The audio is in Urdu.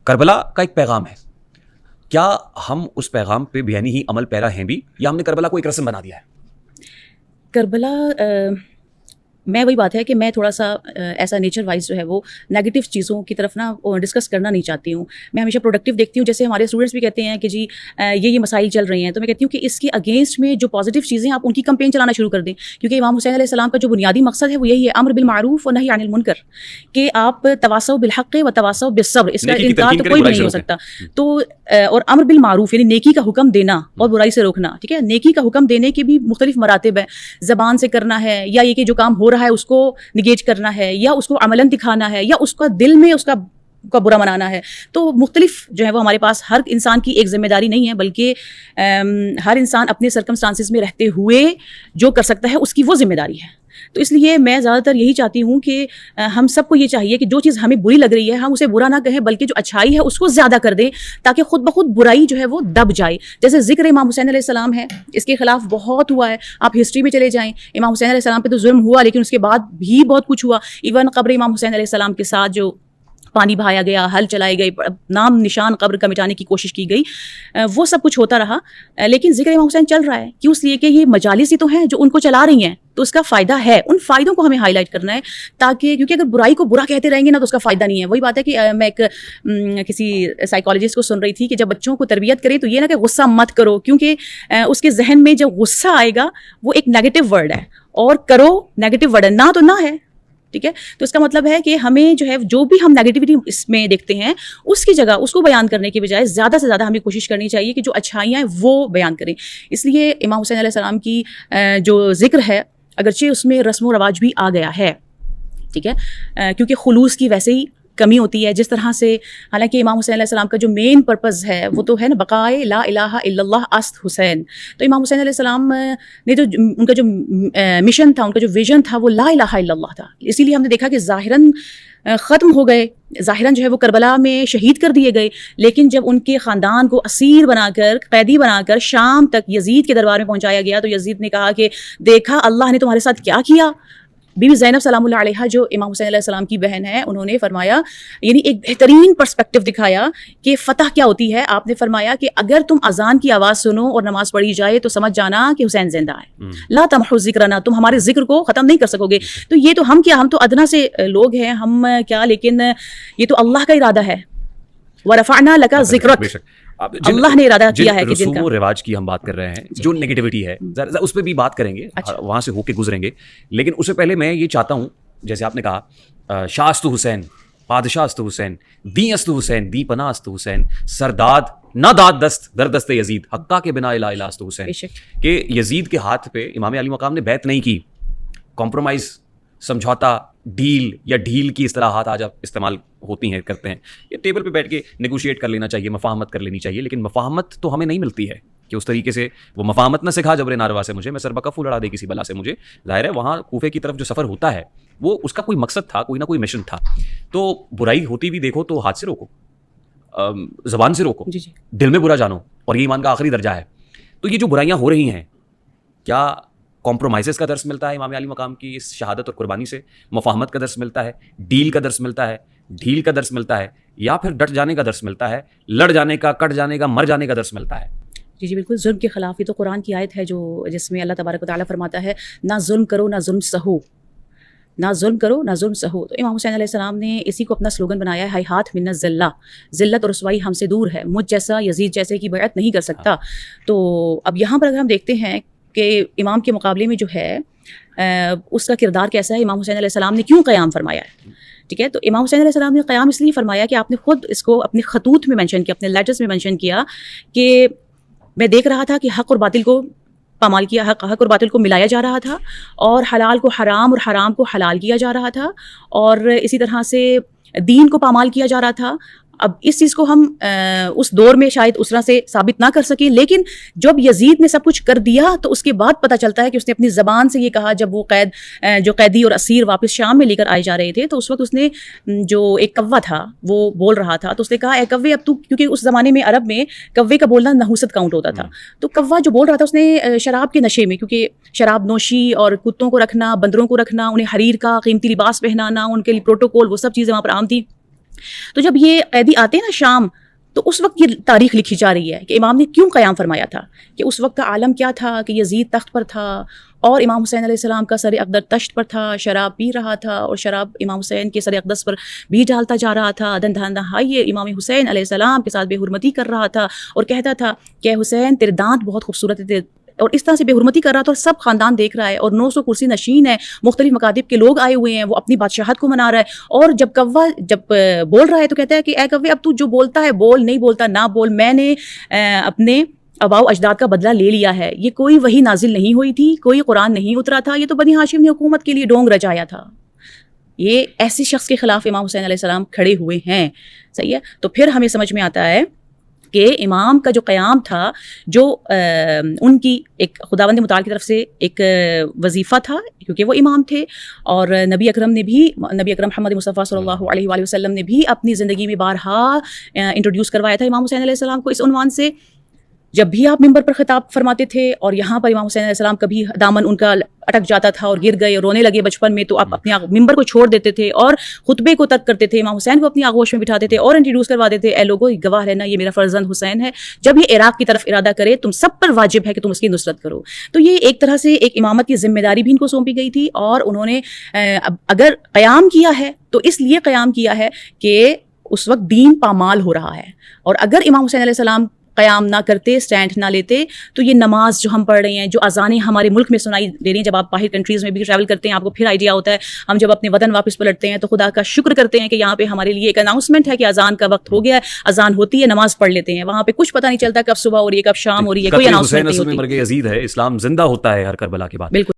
کربلا کا ایک پیغام ہے, کیا ہم اس پیغام پہ بیانی ہی عمل پیرا ہیں بھی, یا ہم نے کربلا کو ایک رسم بنا دیا ہے؟ کربلا میں وہی بات ہے کہ میں تھوڑا سا ایسا نیچر وائز جو ہے وہ نیگیٹو چیزوں کی طرف نا ڈسکس کرنا نہیں چاہتی ہوں. میں ہمیشہ پروڈکٹیو دیکھتی ہوں. جیسے ہمارے اسٹوڈنٹس بھی کہتے ہیں کہ جی یہ مسائل چل رہے ہیں, تو میں کہتی ہوں کہ اس کے اگینسٹ میں جو پازیٹیو چیزیں آپ ان کی کمپین چلانا شروع کر دیں, کیونکہ امام حسین علیہ السلام کا جو بنیادی مقصد ہے وہ یہی ہے, امر بالمعروف و نہی عن المنکر, کہ آپ تواصوا بالحق و تواصوا بالصبر, اس کا انکار تو کوئی بھی نہیں ہو سکتا. تو اور امر بالمعروف یعنی نیکی کا حکم دینا اور برائی سے روکنا, ٹھیک ہے. نیکی کا حکم دینے کے بھی مختلف مراتب ہیں, زبان سے کرنا ہے, یا یہ کہ جو کام ہو رہا ہے اس کو نگیج کرنا ہے, یا اس کو عملاً دکھانا ہے, یا اس کا دل میں اس کا برا منانا ہے. تو مختلف جو ہے وہ ہمارے پاس ہر انسان کی ایک ذمہ داری نہیں ہے, بلکہ ہر انسان اپنے سرکمسٹانسز میں رہتے ہوئے جو کر سکتا ہے اس کی وہ ذمہ داری ہے. تو اس لیے میں زیادہ تر یہی چاہتی ہوں کہ ہم سب کو یہ چاہیے کہ جو چیز ہمیں بری لگ رہی ہے ہم اسے برا نہ کہیں, بلکہ جو اچھائی ہے اس کو زیادہ کر دیں, تاکہ خود بخود برائی جو ہے وہ دب جائے. جیسے ذکر امام حسین علیہ السلام ہے, اس کے خلاف بہت ہوا ہے. آپ ہسٹری میں چلے جائیں, امام حسین علیہ السلام پہ تو ظلم ہوا, لیکن اس کے بعد بھی بہت کچھ ہوا. ایون قبر امام حسین علیہ السلام کے ساتھ جو پانی بہایا گیا, حل چلائے گئے, نام نشان قبر کا مٹانے کی کوشش کی گئی, وہ سب کچھ ہوتا رہا. لیکن ذکر امام حسین چل رہا ہے. کیوں؟ اس لیے کہ یہ مجالس ہی تو ہیں جو ان کو چلا رہی ہیں, تو اس کا فائدہ ہے. ان فائدوں کو ہمیں ہائی لائٹ کرنا ہے, تاکہ کیونکہ اگر برائی کو برا کہتے رہیں گے نا تو اس کا فائدہ نہیں ہے. وہی بات ہے کہ میں ایک کسی سائیکالوجسٹ کو سن رہی تھی کہ جب بچوں کو تربیت کریں تو یہ نا کہ غصہ مت کرو, کیونکہ اس کے ذہن میں جب غصہ آئے گا وہ ایک نیگیٹو ورڈ ہے, اور کرو نیگیٹو ورڈ ہے, نہ تو نہ ہے, ٹھیک ہے. تو اس کا مطلب ہے کہ ہمیں جو ہے جو بھی ہم نیگیٹیوٹی اس میں دیکھتے ہیں اس کی جگہ اس کو بیان کرنے کی بجائے زیادہ سے زیادہ ہمیں کوشش کرنی چاہیے کہ جو اچھائیاں ہیں وہ بیان کریں. اس لیے امام حسین علیہ السلام کی جو ذکر ہے, اگرچہ اس میں رسم و رواج بھی آ گیا ہے, ٹھیک ہے, کیونکہ خلوص کی ویسے ہی کمی ہوتی ہے. جس طرح سے حالانکہ امام حسین علیہ السلام کا جو مین پرپز ہے وہ تو ہے نا بقائے لا الہ الا اللہ است حسین. تو امام حسین علیہ السلام نے جو ان کا جو مشن تھا, ان کا جو ویژن تھا وہ لا الہ الا اللہ تھا. اسی لیے ہم نے دیکھا کہ ظاہراً ختم ہو گئے, ظاہراً جو ہے وہ کربلا میں شہید کر دیے گئے, لیکن جب ان کے خاندان کو اسیر بنا کر, قیدی بنا کر شام تک یزید کے دربار میں پہنچایا گیا, تو یزید نے کہا کہ دیکھا اللہ نے تمہارے ساتھ کیا کیا. بی بی زینب سلام اللہ علیہا جو امام حسین علیہ السلام کی بہن ہے, انہوں نے فرمایا, یعنی ایک بہترین پرسپیکٹو دکھایا کہ فتح کیا ہوتی ہے. آپ نے فرمایا کہ اگر تم اذان کی آواز سنو اور نماز پڑھی جائے تو سمجھ جانا کہ حسین زندہ ہے. لا تمحو ذکرنا, تم ہمارے ذکر کو ختم نہیں کر سکو گے. تو یہ تو ہم کیا, ہم تو ادنا سے لوگ ہیں, ہم کیا, لیکن یہ تو اللہ کا ارادہ ہے. ورفعنا لک ذکرک, اللہ نے ارادہ کیا ہے کہ رسوم و رواج کی ہم بات کر رہے ہیں, جو نیگیٹیوٹی ہے اس پہ بھی بات کریں گے, وہاں سے ہو کے گزریں گے. لیکن اس سے پہلے میں یہ چاہتا ہوں, جیسے آپ نے کہا شاہ است حسین, بادشاہ است حسین, دی است حسین, دی پناہ است حسین, سرداد نہ داد دست در دست یزید, حقہ کے بنا الہ الہ است حسین, کہ یزید کے ہاتھ پہ امام علی مقام نے بیعت نہیں کی. کمپرومائز, سمجھوتا, ڈیل یا ڈھیل کی اصطلاحات آج آپ استعمال ہوتی ہیں, کرتے ہیں. یہ ٹیبل پہ بیٹھ کے نیگوشیٹ کر لینا چاہیے, مفاہمت کر لینی چاہیے, لیکن مفاہمت تو ہمیں نہیں ملتی ہے کہ اس طریقے سے وہ مفاہمت نہ سکھا جبر ناروا سے مجھے, میں سر بکفو لڑا دے کسی بلا سے مجھے. ظاہر ہے وہاں کوفے کی طرف جو سفر ہوتا ہے وہ اس کا کوئی مقصد تھا, کوئی نہ کوئی مشن تھا. تو برائی ہوتی بھی دیکھو تو ہاتھ سے روکو, زبان سے روکو, دل میں برا جانو, اور یہ ایمان کا آخری درجہ ہے. تو یہ جو برائیاں ہو رہی ہیں, کیا کمپرومائزز کا درس ملتا ہے امام علی مقام کی اس شہادت اور قربانی سے؟ مفاہمت کا درس ملتا ہے, ڈیل کا درس ملتا ہے, ڈھیل کا درس ملتا ہے, یا پھر ڈٹ جانے کا درس ملتا ہے, لڑ جانے کا, کٹ جانے کا, مر جانے کا درس ملتا ہے؟ جی بالکل, ظلم کے خلاف. یہ تو قرآن کی آیت ہے جو جس میں اللہ تبارک و تعالیٰ فرماتا ہے نہ ظلم کرو نہ ظلم سہو, نہ ظلم کرو نہ ظلم سہو. تو امام حسین علیہ السلام نے اسی کو اپنا سلوگن بنایا ہے, ہاتھ من الذلہ, ذلت اور رسوائی ہم سے دور ہے, مجھ جیسا یزید جیسے کی بیعت نہیں کر سکتا. تو اب یہاں پر اگر ہم دیکھتے ہیں کہ امام کے مقابلے میں جو ہے اس کا کردار کیسا ہے, امام حسین علیہ السلام نے کیوں قیام فرمایا ہے, ٹھیک ہے. تو امام حسین علیہ السلام نے قیام اس لیے فرمایا کہ آپ نے خود اس کو اپنے خطوط میں مینشن کیا, اپنے لیٹرز میں مینشن کیا کہ میں دیکھ رہا تھا کہ حق اور باطل کو پامال کیا, حق اور باطل کو ملایا جا رہا تھا, اور حلال کو حرام اور حرام کو حلال کیا جا رہا تھا, اور اسی طرح سے دین کو پامال کیا جا رہا تھا. اب اس چیز کو ہم اس دور میں شاید اس طرح سے ثابت نہ کر سکیں, لیکن جب یزید نے سب کچھ کر دیا تو اس کے بعد پتہ چلتا ہے کہ اس نے اپنی زبان سے یہ کہا, جب وہ جو قیدی اور اسیر واپس شام میں لے کر آئے جا رہے تھے, تو اس وقت اس نے جو ایک کوا تھا وہ بول رہا تھا, تو اس نے کہا اے کوے اب تو, کیونکہ اس زمانے میں عرب میں کوے کا بولنا نحوست کاؤنٹ ہوتا تھا, تو کوا جو بول رہا تھا اس نے شراب کے نشے میں, کیونکہ شراب نوشی اور کتوں کو رکھنا, بندروں کو رکھنا, انہیں حریر کا قیمتی لباس پہنانا, ان کے لیے پروٹوکول, وہ سب چیزیں وہاں پر عام تھی. تو جب یہ قیدی آتے ہیں نا شام، تو اس وقت یہ تاریخ لکھی جا رہی ہے کہ امام نے کیوں قیام فرمایا تھا، کہ اس وقت کا عالم کیا تھا کہ یزید تخت پر تھا اور امام حسین علیہ السلام کا سر اقدس تشت پر تھا، شراب پی رہا تھا اور شراب امام حسین کے سر اقدس پر بھی ڈالتا جا رہا تھا، دھنہائیے امام حسین علیہ السلام کے ساتھ بے حرمتی کر رہا تھا اور کہتا تھا کہ حسین تیرے دانت بہت خوبصورت تھے، اور اس طرح سے بے حرمتی کر رہا تھا اور سب خاندان دیکھ رہا ہے اور 900 کرسی نشین ہے، مختلف مکاتب کے لوگ آئے ہوئے ہیں، وہ اپنی بادشاہت کو منا رہا ہے. اور جب کوا بول رہا ہے تو کہتا ہے کہ اے کوے اب تو جو بولتا ہے بول، نہیں بولتا نہ بول، میں نے اپنے آباء و اجداد کا بدلہ لے لیا ہے. یہ کوئی وحی نازل نہیں ہوئی تھی، کوئی قرآن نہیں اترا تھا، یہ تو بنی ہاشم نے حکومت کے لیے ڈونگ رچایا تھا. یہ ایسے شخص کے خلاف امام حسین علیہ السلام کھڑے ہوئے ہیں. صحیح ہے. تو پھر ہمیں سمجھ میں آتا ہے کہ امام کا جو قیام تھا، جو ان کی ایک خداوند متعال کی طرف سے ایک وظیفہ تھا، کیونکہ وہ امام تھے، اور نبی اکرم محمد مصطفیٰ صلی اللہ علیہ وآلہ وسلم نے بھی اپنی زندگی میں بارہا انٹروڈیوس کروایا تھا امام حسین علیہ السلام کو اس عنوان سے. جب بھی آپ ممبر پر خطاب فرماتے تھے اور یہاں پر امام حسین علیہ السلام کبھی دامن ان کا اٹک جاتا تھا اور گر گئے اور رونے لگے بچپن میں، تو آپ اپنے ممبر کو چھوڑ دیتے تھے اور خطبے کو ترک کرتے تھے، امام حسین کو اپنی آغوش میں بٹھاتے تھے اور انٹروڈیوس کروا دیتے، اے لوگوں گواہ رہنا یہ میرا فرزند حسین ہے، جب یہ عراق کی طرف ارادہ کرے تم سب پر واجب ہے کہ تم اس کی نصرت کرو. تو یہ ایک طرح سے ایک امامت کی ذمہ داری بھی ان کو سونپی گئی تھی، اور انہوں نے اگر قیام کیا ہے تو اس لیے قیام کیا ہے کہ اس وقت دین پامال ہو رہا ہے. اور اگر امام حسین علیہ السلام قیام نہ کرتے، سٹینڈ نہ لیتے، تو یہ نماز جو ہم پڑھ رہے ہیں، جو اذانیں ہمارے ملک میں سنائی دے رہی ہیں، جب آپ باہر کنٹریز میں بھی ٹریول کرتے ہیں آپ کو پھر آئیڈیا ہوتا ہے، ہم جب اپنے وطن واپس پلٹتے ہیں تو خدا کا شکر کرتے ہیں کہ یہاں پہ ہمارے لیے ایک اناؤنسمنٹ ہے کہ اذان کا وقت ہو گیا ہے، اذان ہوتی ہے، نماز پڑھ لیتے ہیں. وہاں پہ کچھ پتہ نہیں چلتا کب صبح ہو رہی ہے کب شام ہو رہی ہے، کوئی اناؤنسمنٹ نہیں ہوتی. یزید ہے، اسلام زندہ ہوتا ہے ہر کربلا کے بعد. بالکل.